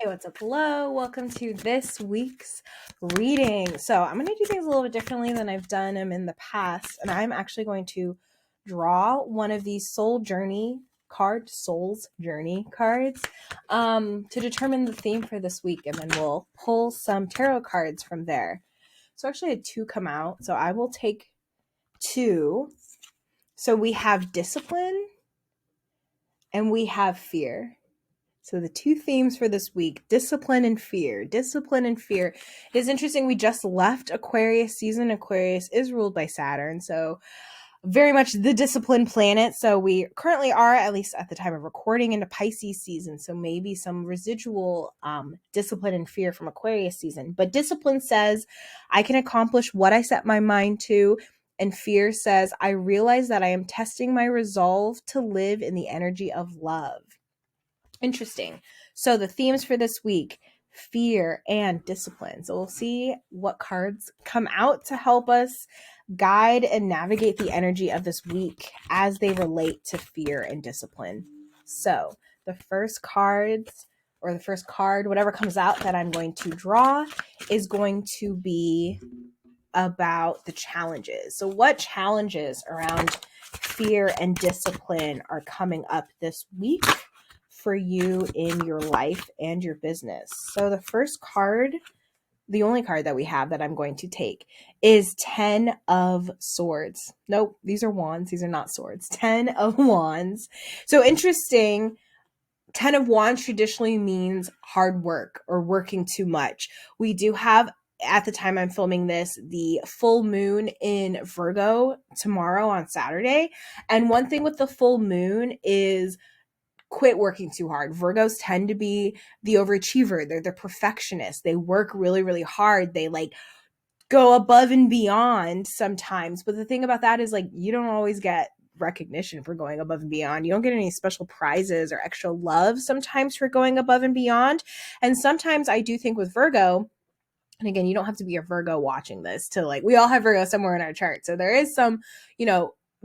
Hey, what's up? Hello, welcome to this week's reading. So, I'm going to do things a little bit differently than I've done them in the past, and I'm actually going to draw one of these Soul's Journey cards, to determine the theme for this week, and then we'll pull some tarot cards from there. So, actually, I had two come out, so I will take two. So, we have discipline and we have fear. So the two themes for this week, discipline and fear. Discipline and fear. It is interesting. We just left Aquarius season. Aquarius is ruled by Saturn. So very much the discipline planet. So we currently are, at least at the time of recording, into Pisces season. So maybe some residual discipline and fear from Aquarius season. But discipline says, I can accomplish what I set my mind to. And fear says, I realize that I am testing my resolve to live in the energy of love. Interesting. So the themes for this week, fear and discipline. So we'll see what cards come out to help us guide and navigate the energy of this week as they relate to fear and discipline. So the first card, whatever comes out that I'm going to draw, is going to be about the challenges. So what challenges around fear and discipline are coming up this week for you in your life and your business? So the first card, the only card that we have that I'm going to take, is 10 of Swords. Nope, these are wands. These are not swords. 10 of Wands. So interesting. 10 of Wands traditionally means hard work or working too much. We do have, at the time I'm filming this, the full moon in Virgo tomorrow on Saturday. And one thing with the full moon is quit working too hard. Virgos tend to be the overachiever. They're the perfectionists. They work really, really hard. They go above and beyond sometimes. But the thing about that is you don't always get recognition for going above and beyond. You don't get any special prizes or extra love sometimes for going above and beyond. And sometimes I do think with Virgo, and again, you don't have to be a Virgo watching this to we all have Virgo somewhere in our chart. So there is some,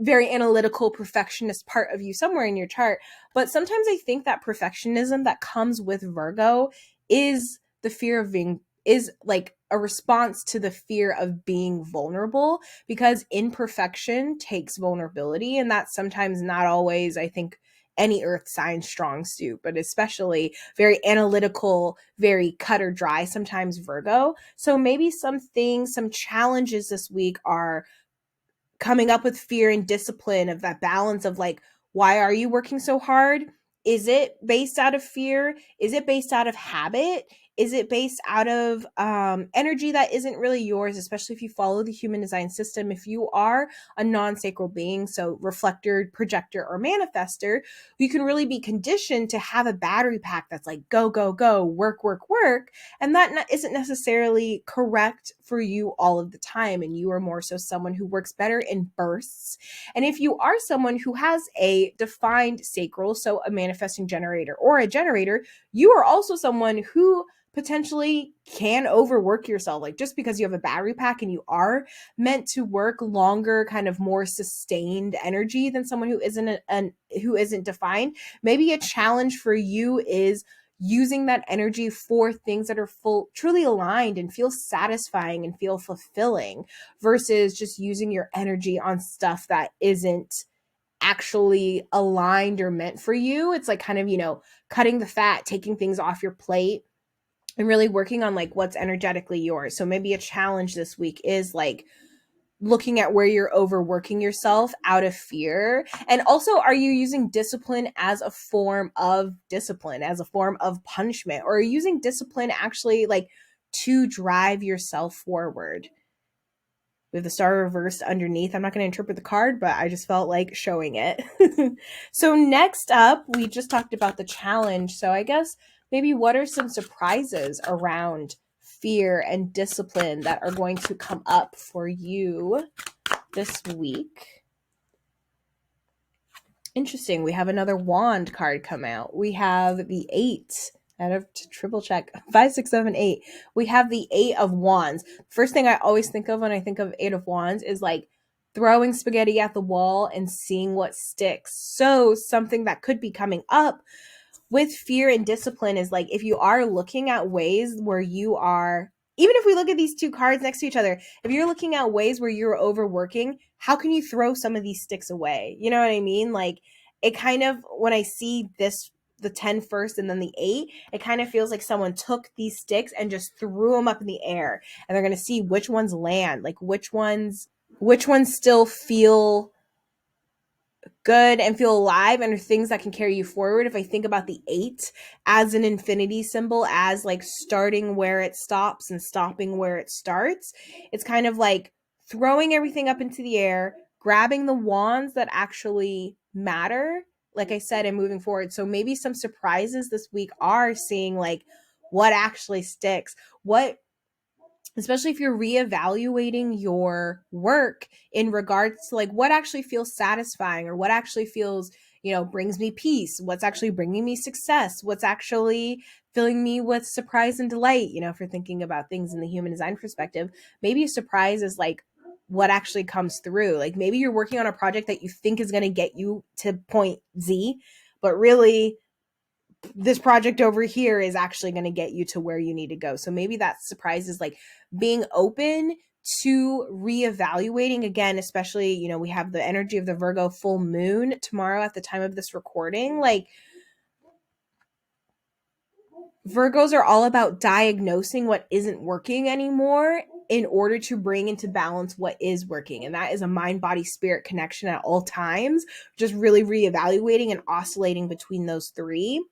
very analytical perfectionist part of you somewhere in your chart. But sometimes I think that perfectionism that comes with Virgo is the fear of being, is a response to the fear of being vulnerable, because imperfection takes vulnerability. And that's sometimes not always, I think, any earth sign strong suit, but especially very analytical, very cut or dry, sometimes Virgo. So maybe some challenges this week are coming up with fear and discipline, of that balance of why are you working so hard? Is it based out of fear? Is it based out of habit? Is it based out of energy that isn't really yours, especially if you follow the human design system? If you are a non-sacral being, so reflector, projector, or manifester, you can really be conditioned to have a battery pack that's go, go, go, work, work, work. And that isn't necessarily correct for you all of the time. And you are more so someone who works better in bursts. And if you are someone who has a defined sacral, so a manifesting generator or a generator, you are also someone who potentially can overwork yourself. Just because you have a battery pack and you are meant to work longer, kind of more sustained energy than someone who isn't defined, maybe a challenge for you is using that energy for things that are truly aligned and feel satisfying and feel fulfilling, versus just using your energy on stuff that isn't actually aligned or meant for you. It's kind of, cutting the fat, taking things off your plate, and really working on what's energetically yours. So maybe a challenge this week is looking at where you're overworking yourself out of fear. And also, are you using discipline as a form of discipline, as a form of punishment? Or are you using discipline actually to drive yourself forward? We have the star reversed underneath. I'm not going to interpret the card, but I just felt like showing it. So next up, we just talked about the challenge. So I guess maybe what are some surprises around fear and discipline that are going to come up for you this week? Interesting. We have another wand card come out. We have the 8. I have to triple check. 5, 6, 7, 8. We have the 8 of Wands. First thing I always think of when I think of 8 of Wands is throwing spaghetti at the wall and seeing what sticks. So something that could be coming up with fear and discipline is like, if you are looking at ways where you are, even if we look at these two cards next to each other, if you're looking at ways where you're overworking, how can you throw some of these sticks away? You know what I mean? Like, it kind of, when I see this, the 10 first and then the 8, it kind of feels like someone took these sticks and just threw them up in the air, and they're going to see which ones land, like which ones still feel good and feel alive and are things that can carry you forward. If I think about the 8 as an infinity symbol, as like starting where it stops and stopping where it starts, it's kind of like throwing everything up into the air, grabbing the wands that actually matter, like I said, and moving forward. So maybe some surprises this week are seeing like what actually sticks, what, especially if you're reevaluating your work in regards to like what actually feels satisfying, or what actually feels, brings me peace, what's actually bringing me success, what's actually filling me with surprise and delight. If you're thinking about things in the human design perspective, maybe a surprise is like what actually comes through. Like maybe you're working on a project that you think is going to get you to point Z, but really this project over here is actually going to get you to where you need to go. So maybe that surprise is like being open to reevaluating again, especially, we have the energy of the Virgo full moon tomorrow at the time of this recording. Like, Virgos are all about diagnosing what isn't working anymore in order to bring into balance what is working. And that is a mind, body, spirit connection at all times, just really reevaluating and oscillating between those three.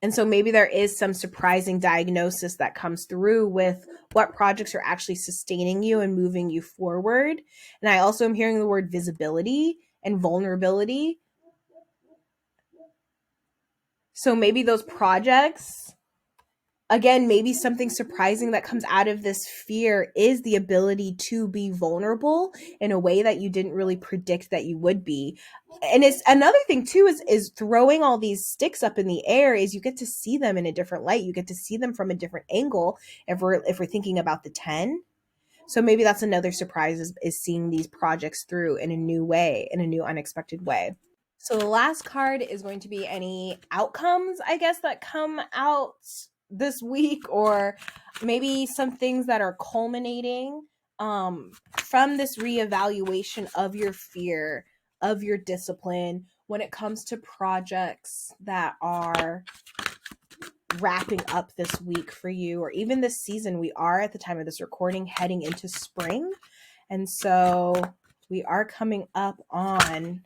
And so maybe there is some surprising diagnosis that comes through with what projects are actually sustaining you and moving you forward. And I also am hearing the word visibility and vulnerability. So maybe those projects, again, maybe something surprising that comes out of this fear is the ability to be vulnerable in a way that you didn't really predict that you would be. And it's another thing too, is throwing all these sticks up in the air, is you get to see them in a different light. You get to see them from a different angle if we're thinking about the 10. So maybe that's another surprise, is seeing these projects through in a new way, in a new unexpected way. So the last card is going to be any outcomes, I guess, that come out this week, or maybe some things that are culminating from this reevaluation of your fear, of your discipline, when it comes to projects that are wrapping up this week for you, or even this season. We are, at the time of this recording, heading into spring. And so we are coming up on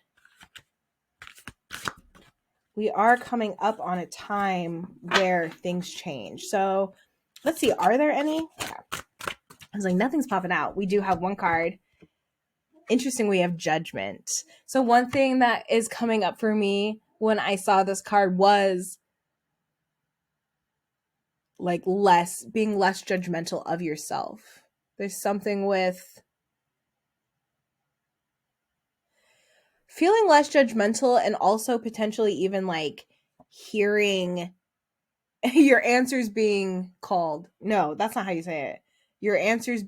a time where things change. So let's see, are there any? Yeah. I was like, nothing's popping out. We do have one card. Interesting, we have Judgment. So one thing that is coming up for me when I saw this card was like being less judgmental of yourself. There's something with feeling less judgmental, and also potentially even like hearing your answers being called. No, that's not how you say it. Your prayers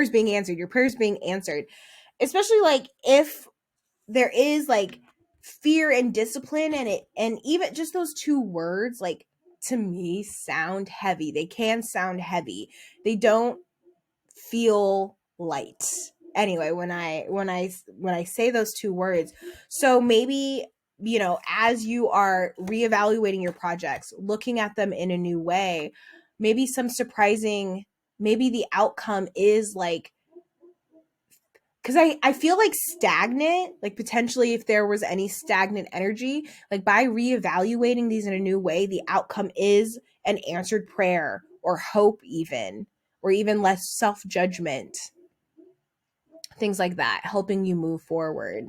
being answered. Your prayers being answered. Especially like if there is like fear and discipline, and even just those two words, like, to me, sound heavy. They can sound heavy. They don't feel light. Anyway, when I say those two words. So maybe, as you are reevaluating your projects, looking at them in a new way, maybe maybe the outcome is like, because I feel like stagnant, like potentially if there was any stagnant energy, like by reevaluating these in a new way, the outcome is an answered prayer, or hope even, or even less self-judgment. Things like that, helping you move forward.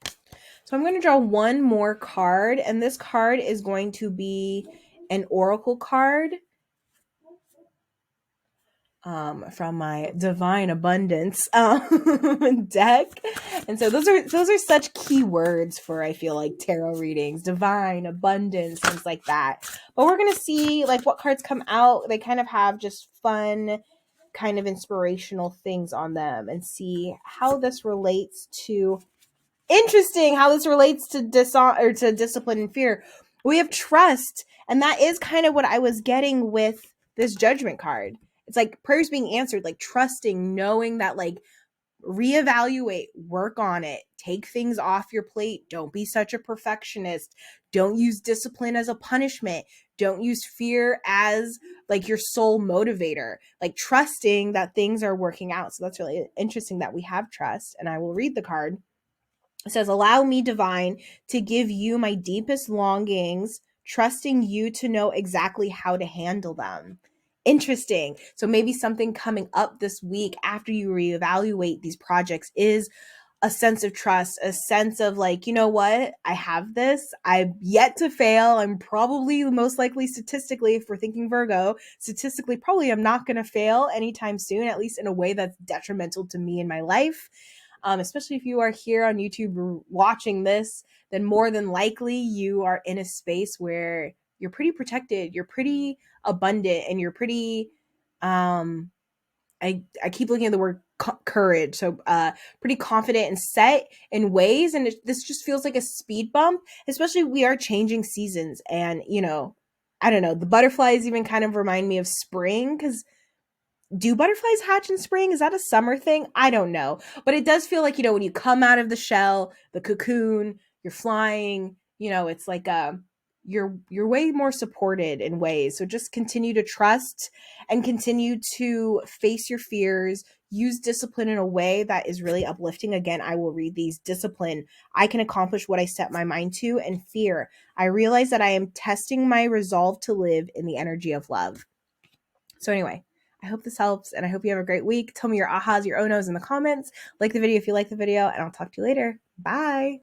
So I'm going to draw one more card, and this card is going to be an oracle card from my Divine Abundance deck. And so those are such key words for, I feel like, tarot readings: divine, abundance, things like that. But we're going to see like what cards come out. They kind of have just fun, kind of inspirational things on them, and see how this relates to Interesting how this relates to to discipline and fear. We have trust, and that is kind of what I was getting with this judgment card. It's like prayers being answered, like trusting, knowing that like reevaluate, work on it, take things off your plate. Don't be such a perfectionist. Don't use discipline as a punishment. Don't use fear as like your sole motivator. Like trusting that things are working out. So that's really interesting that we have trust. And I will read the card. It says, allow me, divine, to give you my deepest longings, trusting you to know exactly how to handle them. Interesting. So maybe something coming up this week after you reevaluate these projects is a sense of trust, a sense of like, you know what? I have this. I've yet to fail. I'm probably most likely statistically, if we're thinking Virgo, statistically, probably I'm not going to fail anytime soon, at least in a way that's detrimental to me in my life. Especially if you are here on YouTube watching this, then more than likely you are in a space where you're pretty protected, you're pretty abundant, and you're pretty I keep looking at the word courage. So pretty confident and set in ways. And this just feels like a speed bump, especially we are changing seasons. And, you know, I don't know, the butterflies even kind of remind me of spring because do butterflies hatch in spring? Is that a summer thing? I don't know. But it does feel like, you know, when you come out of the shell, the cocoon, you're flying, you know, it's like you're way more supported in ways. So just continue to trust and continue to face your fears. Use discipline in a way that is really uplifting. Again, I will read these. Discipline. I can accomplish what I set my mind to. And fear. I realize that I am testing my resolve to live in the energy of love. So anyway, I hope this helps, and I hope you have a great week. Tell me your ahas, your onos in the comments. Like the video if you like the video, and I'll talk to you later. Bye.